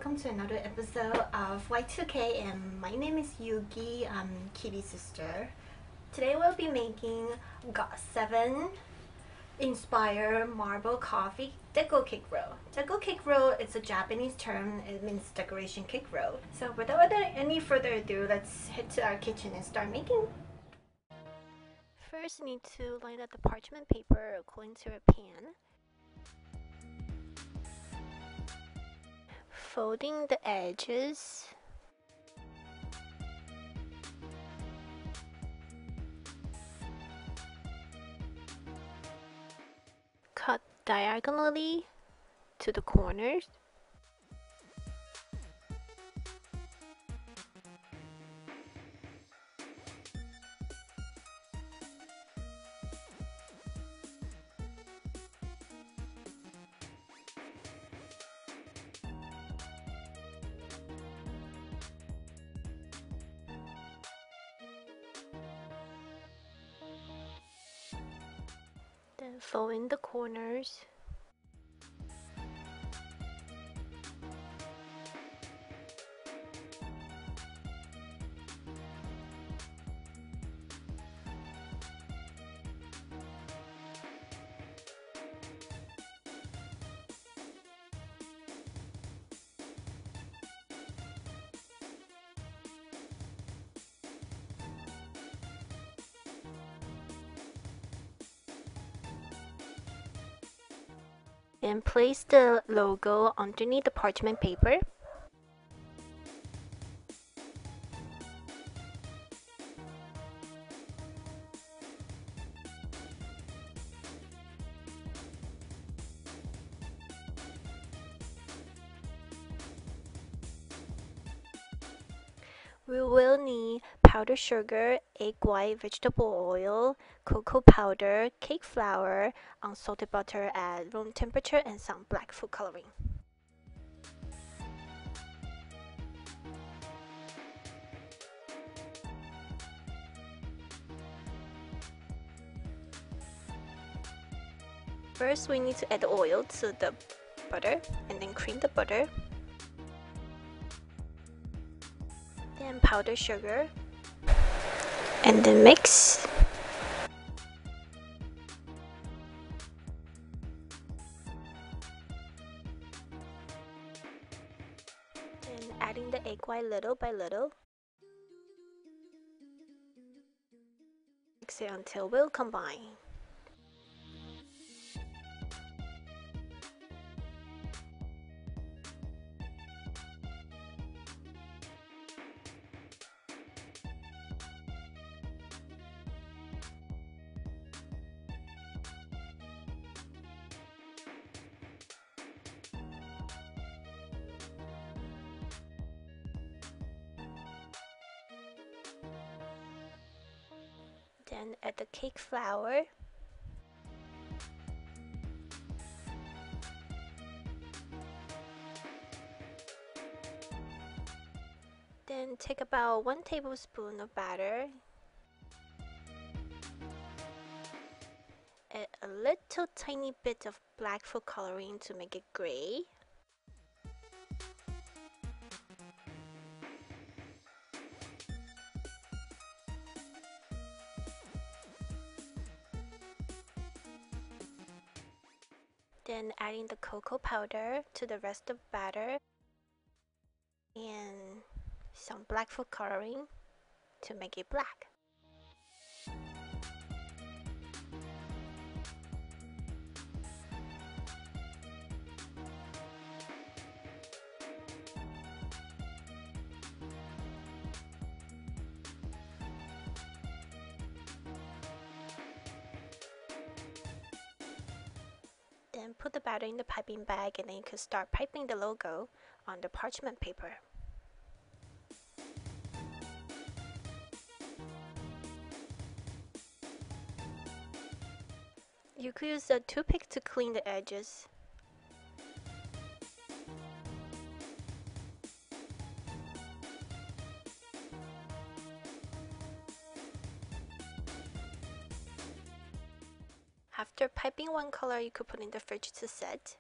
welcome to another episode of Y2K, and my name is Yugi. I'm Kitty's sister. Today we'll be making GOT7 inspired marble coffee Deco cake roll. Deco cake roll is a Japanese term. It means decoration cake roll. So without any further ado, let's head to our kitchen and start making. First, you need to line up the parchment paper according to a pan. Folding the edges. Cut diagonally to the corners. Then fill in the corners. And place the logo underneath the parchment paper. We will need powdered sugar, egg white, vegetable oil, cocoa powder, cake flour, unsalted butter at room temperature, and some black food coloring. First, we need to add the oil to the butter and then cream the butter. Then powdered sugar, and then mix. Then adding the egg white little by little. Mix it until well combined. Then add the cake flour. Then take about 1 tablespoon of batter. Add a little tiny bit of black food coloring to make it gray. Then adding the cocoa powder to the rest of batter and some black food coloring to make it black. Then put the batter in the piping bag, and then you can start piping the logo on the parchment paper. You could use a toothpick to clean the edges. After piping one color, you could put in the fridge to set,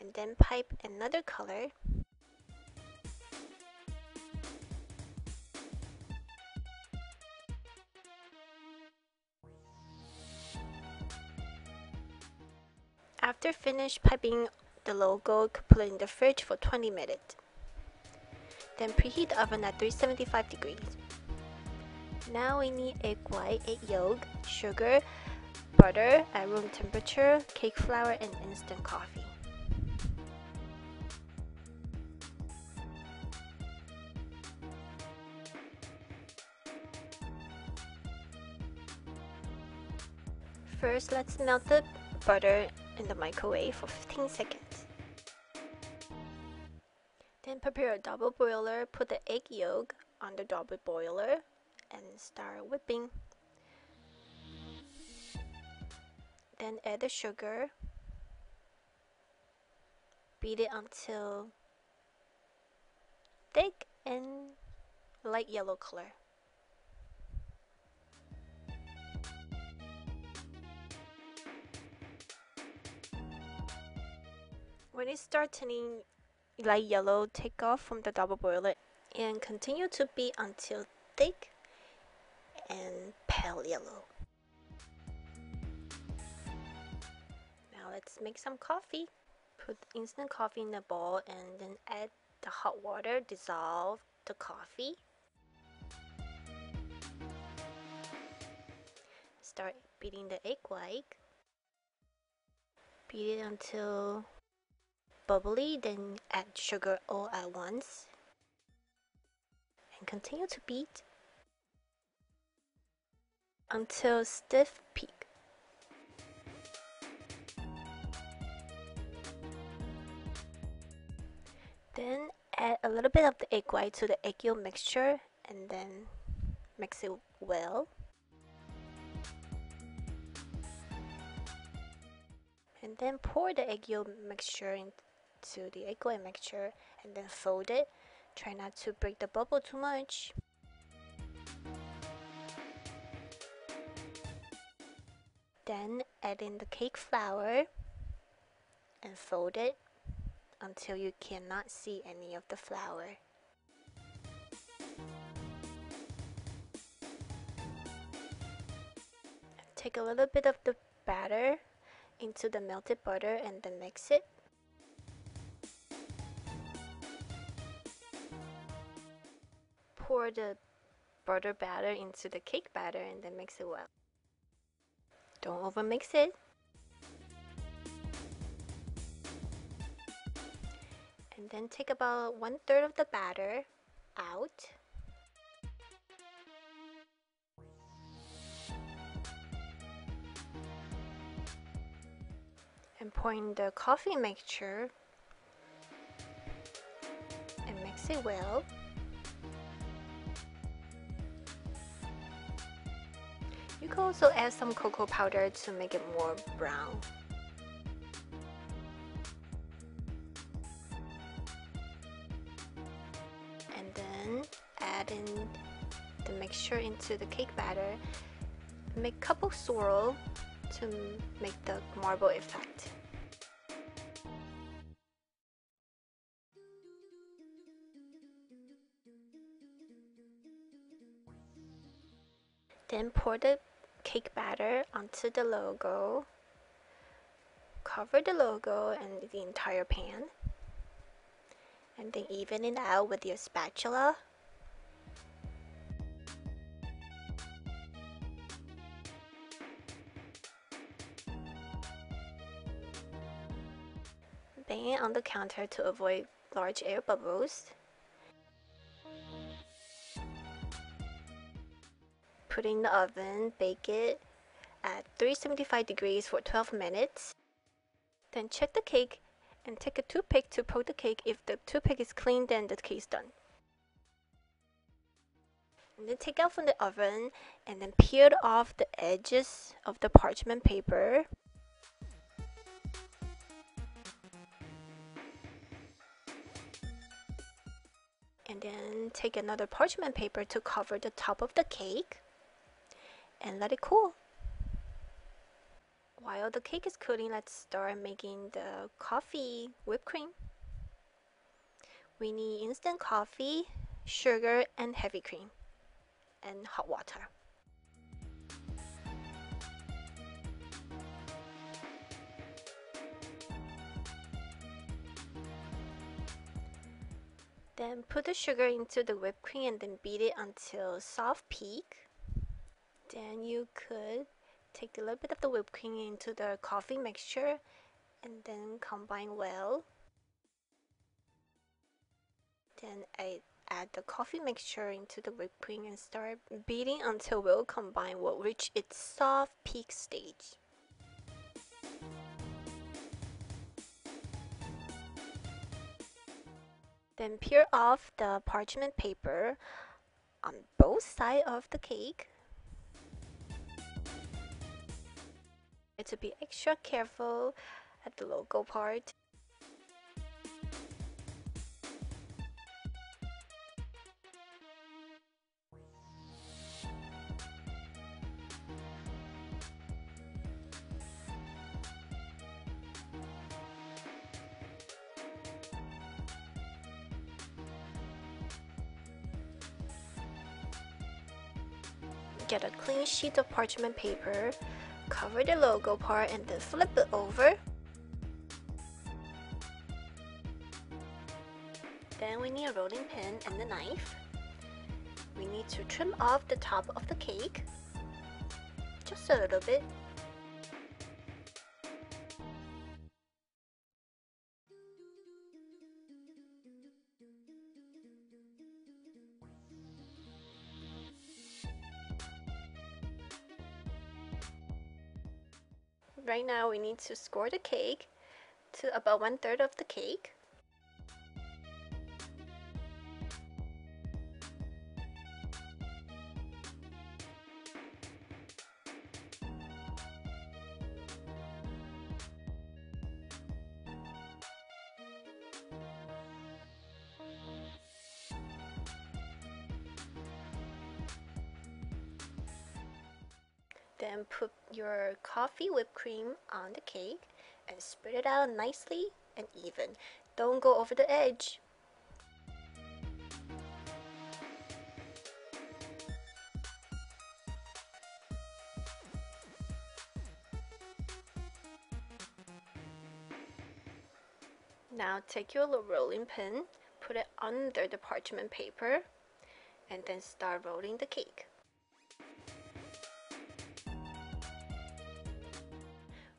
and then pipe another color After finished piping the logo, put it in the fridge for 20 minutes. Then preheat the oven at 375 degrees. Now we need egg white, egg yolk, sugar, butter at room temperature, cake flour, and instant coffee. First, let's melt the butter in the microwave for 15 seconds. Then prepare a double boiler, put the egg yolk on the double boiler and start whipping. Then add the sugar. Beat it until thick and light yellow color. When it starts turning light yellow, take off from the double boiler and continue to beat until thick and pale yellow. Now let's make some coffee. Put instant coffee in a bowl and then add the hot water, dissolve the coffee. Start beating the egg white. Beat it until bubbly, then add sugar all at once. And continue to beat until stiff peak. Then add a little bit of the egg white to the egg yolk mixture and then mix it well. And then pour the egg yolk mixture into the egg white mixture and then fold it. Try not to break the bubble too much. Then add in the cake flour and fold it until you cannot see any of the flour. Take a little bit of the batter into the melted butter and then mix it. Pour the butter batter into the cake batter and then mix it well. Don't over mix it. And then take about 1/3 of the batter out. And pour in the coffee mixture and mix it well. You can also add some cocoa powder to make it more brown. And then add in the mixture into the cake batter. Make a couple swirl to make the marble effect. Then pour the cake batter onto the logo. Cover the logo and the entire pan. And then even it out with your spatula. Bang it on the counter to avoid large air bubbles. Put it in the oven, bake it at 375 degrees for 12 minutes. Then check the cake and take a toothpick to poke the cake. If the toothpick is clean, then the cake is done. And then take out from the oven and then peel off the edges of the parchment paper. And then take another parchment paper to cover the top of the cake and let it cool. While the cake is cooling, let's start making the coffee whipped cream. We need instant coffee, sugar, and heavy cream, and hot water. Then put the sugar into the whipped cream and then beat it until soft peak. Then you could take a little bit of the whipped cream into the coffee mixture and then combine well. Then I add the coffee mixture into the whipped cream and start beating until well combined will reach its soft peak stage. Then peel off the parchment paper on both sides of the cake. To be extra careful at the logo part. Get a clean sheet of parchment paper, cover the logo part and then flip it over. Then we need a rolling pin and a knife. We need to trim off the top of the cake, just a little bit. Right now we need to score the cake to about 1/3 of the cake. Then put your coffee whipped cream on the cake and spread it out nicely and even. Don't go over the edge. Now take your rolling pin, put it under the parchment paper, and then start rolling the cake.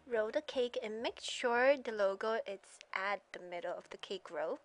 Roll the cake and make sure the logo is at the middle of the cake roll.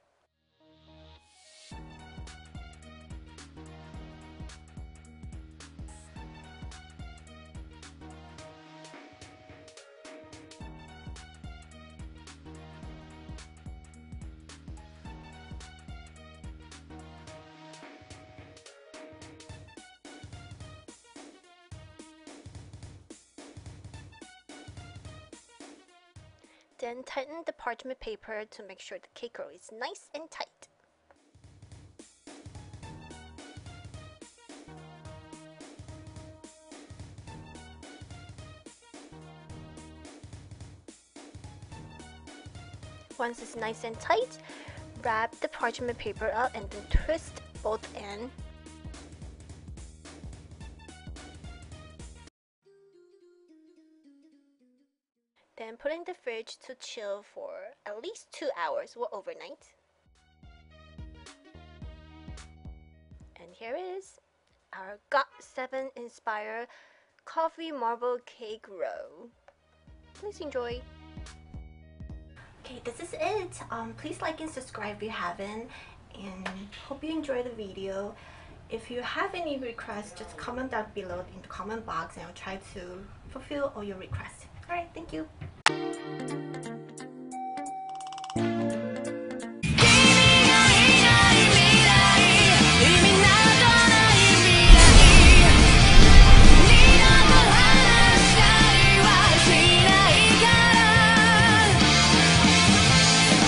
Then tighten the parchment paper to make sure the cake roll is nice and tight. Once it's nice and tight, wrap the parchment paper up and then twist both ends. Then put in the fridge to chill for at least 2 hours or overnight. And here is our GOT7 inspired coffee marble cake roll. Please enjoy. Okay, this is it. Please like and subscribe if you haven't, and hope you enjoy the video. If you have any requests, just comment down below in the comment box and I'll try to fulfill all your requests. Alright, thank you.